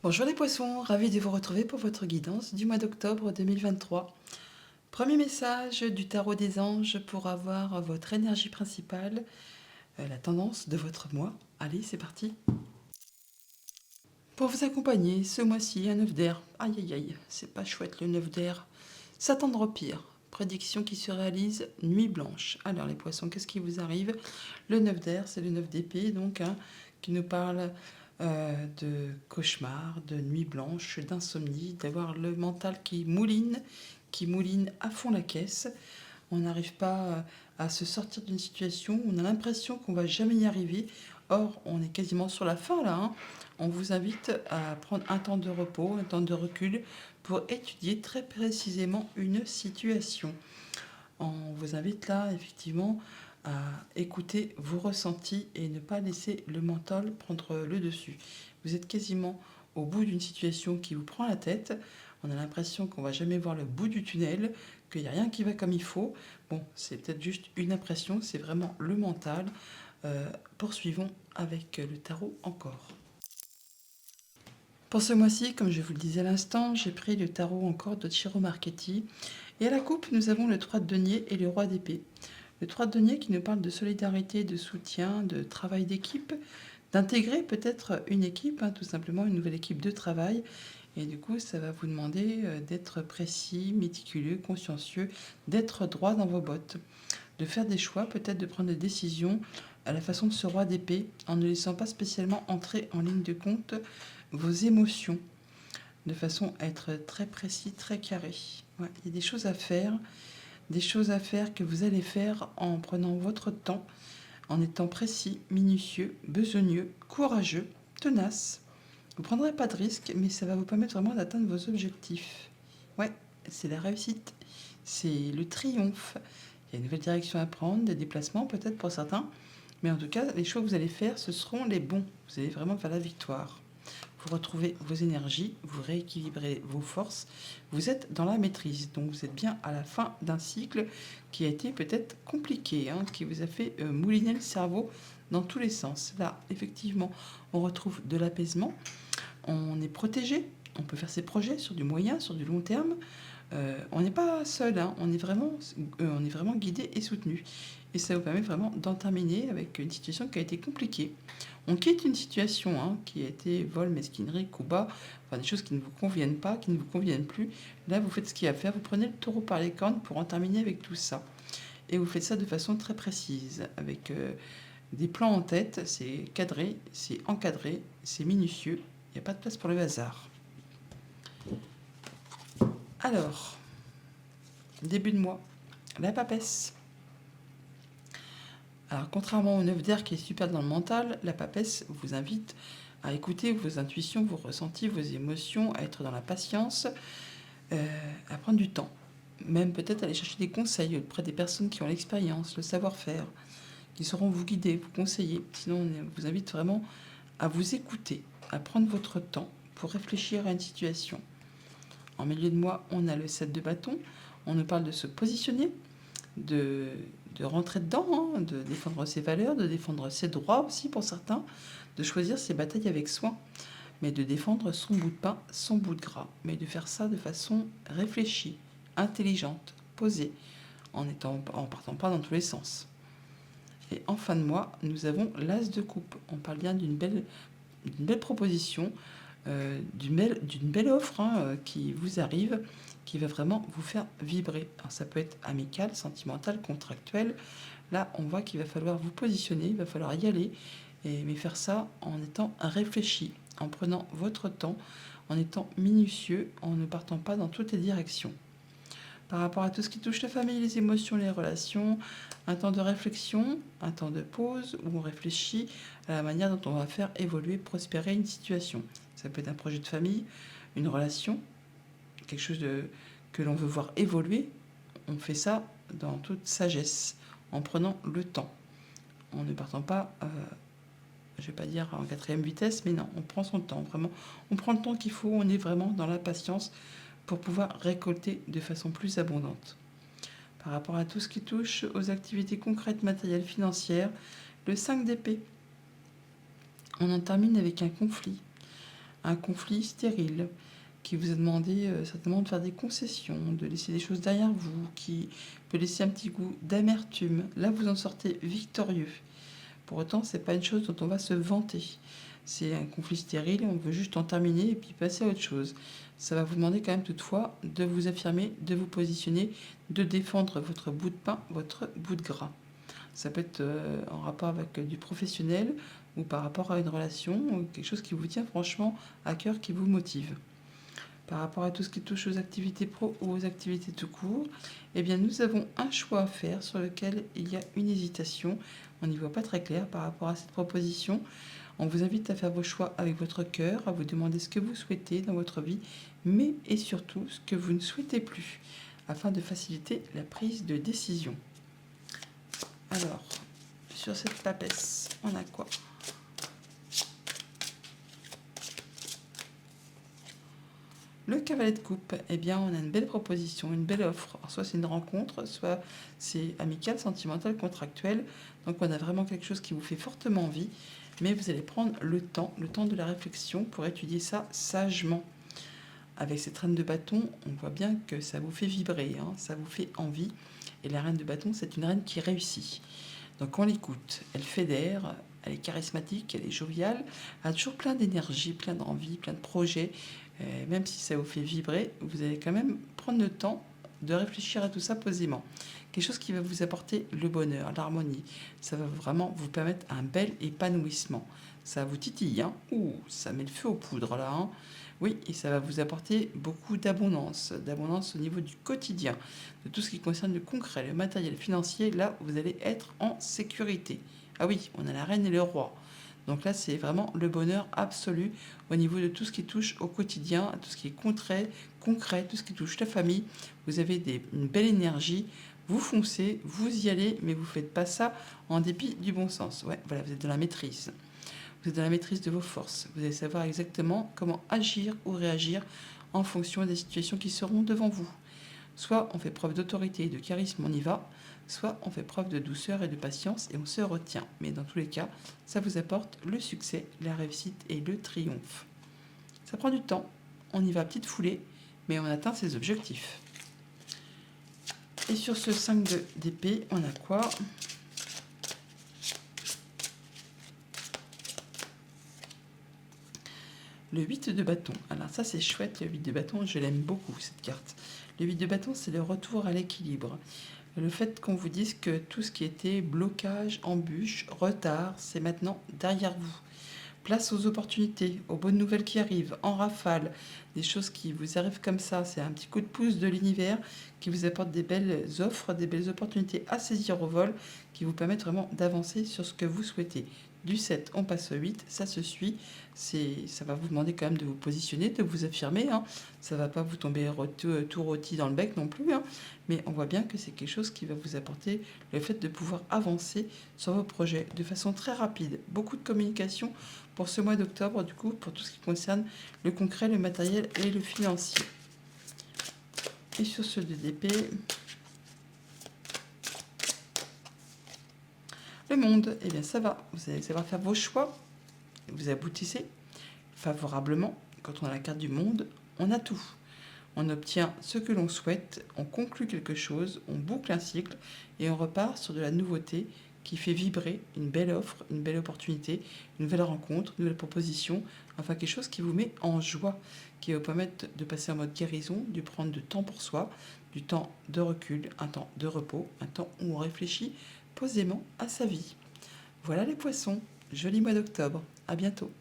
Bonjour les poissons, ravi de vous retrouver pour votre guidance du mois d'octobre 2023. Premier message du tarot des anges pour avoir votre énergie principale, la tendance de votre mois. Allez, c'est parti. Pour vous accompagner, ce mois-ci, un 9 d'air. Aïe aïe aïe, c'est pas chouette le 9 d'air. S'attendre au pire. Prédiction qui se réalise, nuit blanche. Alors les poissons, qu'est-ce qui vous arrive? Le 9 d'air, c'est le 9 d'épée, donc, qui nous parle de cauchemar, de nuit blanche, d'insomnie, d'avoir le mental qui mouline à fond la caisse. On n'arrive pas à se sortir d'une situation, on a l'impression qu'on va jamais y arriver. Or, on est quasiment sur la fin là. On vous invite à prendre un temps de repos, un temps de recul pour étudier très précisément une situation. On vous invite là, effectivement, à écouter vos ressentis et ne pas laisser le mental prendre le dessus. Vous êtes quasiment au bout d'une situation qui vous prend la tête. On a l'impression qu'on va jamais voir le bout du tunnel, qu'il n'y a rien qui va comme il faut. Bon, c'est peut-être juste une impression, c'est vraiment le mental. Poursuivons avec le tarot encore. Pour ce mois-ci, comme je vous le disais à l'instant, j'ai pris le tarot encore de Ciro Marchetti. Et à la coupe, nous avons le 3 de denier et le roi d'épée. Le 3 de denier qui nous parle de solidarité, de soutien, de travail d'équipe, d'intégrer peut-être une équipe, tout simplement une nouvelle équipe de travail. Et du coup, ça va vous demander d'être précis, méticuleux, consciencieux, d'être droit dans vos bottes, de faire des choix, peut-être de prendre des décisions à la façon de ce roi d'épée, en ne laissant pas spécialement entrer en ligne de compte vos émotions, de façon à être très précis, très carré. Ouais, il y a des choses à faire que vous allez faire en prenant votre temps, en étant précis, minutieux, besogneux, courageux, tenace. Vous ne prendrez pas de risques, mais ça va vous permettre vraiment d'atteindre vos objectifs. Ouais, c'est la réussite, c'est le triomphe. Il y a une nouvelle direction à prendre, des déplacements peut-être pour certains, mais en tout cas, les choix que vous allez faire, ce seront les bons. Vous allez vraiment faire la victoire. Vous retrouvez vos énergies, vous rééquilibrez vos forces, vous êtes dans la maîtrise. Donc vous êtes bien à la fin d'un cycle qui a été peut-être compliqué, qui vous a fait mouliner le cerveau dans tous les sens. Là, effectivement, on retrouve de l'apaisement, on est protégé, on peut faire ses projets sur du moyen, sur du long terme. On n'est pas seul, on est vraiment guidé et soutenu. Et ça vous permet vraiment d'en terminer avec une situation qui a été compliquée. On quitte une situation qui a été vol, mesquinerie, coup bas, enfin des choses qui ne vous conviennent pas, qui ne vous conviennent plus. Là, vous faites ce qu'il y a à faire, vous prenez le taureau par les cornes pour en terminer avec tout ça. Et vous faites ça de façon très précise, avec des plans en tête, c'est cadré, c'est encadré, c'est minutieux, il n'y a pas de place pour le hasard. Alors, début de mois, la papesse. Alors, contrairement au 9 d'air qui est super dans le mental, la papesse vous invite à écouter vos intuitions, vos ressentis, vos émotions, à être dans la patience, à prendre du temps. Même peut-être aller chercher des conseils auprès des personnes qui ont l'expérience, le savoir-faire, qui sauront vous guider, vous conseiller. Sinon, on vous invite vraiment à vous écouter, à prendre votre temps pour réfléchir à une situation. En milieu de mois, on a le 7 de bâton. On nous parle de se positionner, de rentrer dedans, de défendre ses valeurs, de défendre ses droits aussi pour certains, de choisir ses batailles avec soin, mais de défendre son bout de pain, son bout de gras, mais de faire ça de façon réfléchie, intelligente, posée, en partant pas dans tous les sens. Et en fin de mois, nous avons l'as de coupe. On parle bien d'une belle proposition, d'une belle offre qui vous arrive, qui va vraiment vous faire vibrer. Alors ça peut être amical, sentimental, contractuel. Là, on voit qu'il va falloir vous positionner, il va falloir y aller, mais faire ça en étant réfléchi, en prenant votre temps, en étant minutieux, en ne partant pas dans toutes les directions. Par rapport à tout ce qui touche la famille, les émotions, les relations, un temps de réflexion, un temps de pause où on réfléchit à la manière dont on va faire évoluer, prospérer une situation. Ça peut être un projet de famille, une relation, quelque chose que l'on veut voir évoluer. On fait ça dans toute sagesse, en prenant le temps, en ne partant pas, je ne vais pas dire en quatrième vitesse, mais non, on prend son temps, vraiment. On prend le temps qu'il faut, on est vraiment dans la patience pour pouvoir récolter de façon plus abondante. Par rapport à tout ce qui touche aux activités concrètes, matérielles, financières, le 5 d'épée. On en termine avec un conflit un conflit stérile qui vous a demandé certainement de faire des concessions, de laisser des choses derrière vous, qui peut laisser un petit goût d'amertume. Là, vous en sortez victorieux. Pour autant, c'est pas une chose dont on va se vanter. C'est un conflit stérile, on veut juste en terminer et puis passer à autre chose. Ça va vous demander quand même toutefois de vous affirmer, de vous positionner, de défendre votre bout de pain, votre bout de gras. Ça peut être en rapport avec du professionnel ou par rapport à une relation, ou quelque chose qui vous tient franchement à cœur, qui vous motive. Par rapport à tout ce qui touche aux activités pro ou aux activités tout court, eh bien nous avons un choix à faire sur lequel il y a une hésitation. On n'y voit pas très clair par rapport à cette proposition. On vous invite à faire vos choix avec votre cœur, à vous demander ce que vous souhaitez dans votre vie, mais et surtout ce que vous ne souhaitez plus, afin de faciliter la prise de décision. Alors, sur cette papesse, on a quoi ? Le cavalier de coupe, eh bien, on a une belle proposition, une belle offre. Alors, soit c'est une rencontre, soit c'est amical, sentimental, contractuel. Donc, on a vraiment quelque chose qui vous fait fortement envie, mais vous allez prendre le temps de la réflexion pour étudier ça sagement. Avec cette reine de bâton, on voit bien que ça vous fait vibrer, hein, ça vous fait envie. Et la reine de bâton, c'est une reine qui réussit. Donc, on l'écoute, elle fédère, elle est charismatique, elle est joviale, elle a toujours plein d'énergie, plein d'envie, plein de projets. Même si ça vous fait vibrer, vous allez quand même prendre le temps de réfléchir à tout ça posément. Quelque chose qui va vous apporter le bonheur, l'harmonie. Ça va vraiment vous permettre un bel épanouissement. Ça vous titille, hein. Ouh, ça met le feu aux poudres là, hein. Oui, et ça va vous apporter beaucoup d'abondance au niveau du quotidien, de tout ce qui concerne le concret, le matériel financier. Là, vous allez être en sécurité. Ah oui, on a la reine et le roi. Donc là, c'est vraiment le bonheur absolu au niveau de tout ce qui touche au quotidien, tout ce qui est concret, tout ce qui touche la famille. Vous avez une belle énergie, vous foncez, vous y allez, mais vous ne faites pas ça en dépit du bon sens. Ouais, voilà, vous êtes dans la maîtrise. Vous êtes dans la maîtrise de vos forces. Vous allez savoir exactement comment agir ou réagir en fonction des situations qui seront devant vous. Soit on fait preuve d'autorité et de charisme, on y va, soit on fait preuve de douceur et de patience et on se retient. Mais dans tous les cas, ça vous apporte le succès, la réussite et le triomphe. Ça prend du temps, on y va à petite foulée, mais on atteint ses objectifs. Et sur ce 5 d'épée, on a quoi ? Le 8 de bâton. Alors ça c'est chouette, le 8 de bâton, je l'aime beaucoup cette carte. Le 8 de bâton, c'est le retour à l'équilibre. Le fait qu'on vous dise que tout ce qui était blocage, embûche, retard, c'est maintenant derrière vous. Place aux opportunités, aux bonnes nouvelles qui arrivent, en rafale, des choses qui vous arrivent comme ça. C'est un petit coup de pouce de l'univers qui vous apporte des belles offres, des belles opportunités à saisir au vol, qui vous permettent vraiment d'avancer sur ce que vous souhaitez. Du 7, on passe au 8, ça se suit. Ça va vous demander quand même de vous positionner, de vous affirmer, hein. Ça ne va pas vous tomber tout rôti dans le bec non plus, hein. Mais on voit bien que c'est quelque chose qui va vous apporter le fait de pouvoir avancer sur vos projets de façon très rapide. Beaucoup de communication pour ce mois d'octobre, du coup, pour tout ce qui concerne le concret, le matériel et le financier. Et sur ce 2 d'épée, le monde, eh bien ça va. Vous allez savoir faire vos choix. Vous aboutissez favorablement. Quand on a la carte du monde, on a tout. On obtient ce que l'on souhaite, on conclut quelque chose, on boucle un cycle et on repart sur de la nouveauté qui fait vibrer une belle offre, une belle opportunité, une nouvelle rencontre, une nouvelle proposition, enfin quelque chose qui vous met en joie, qui va vous permettre de passer en mode guérison, de prendre du temps pour soi, du temps de recul, un temps de repos, un temps où on réfléchit posément à sa vie. Voilà les poissons, joli mois d'octobre, à bientôt.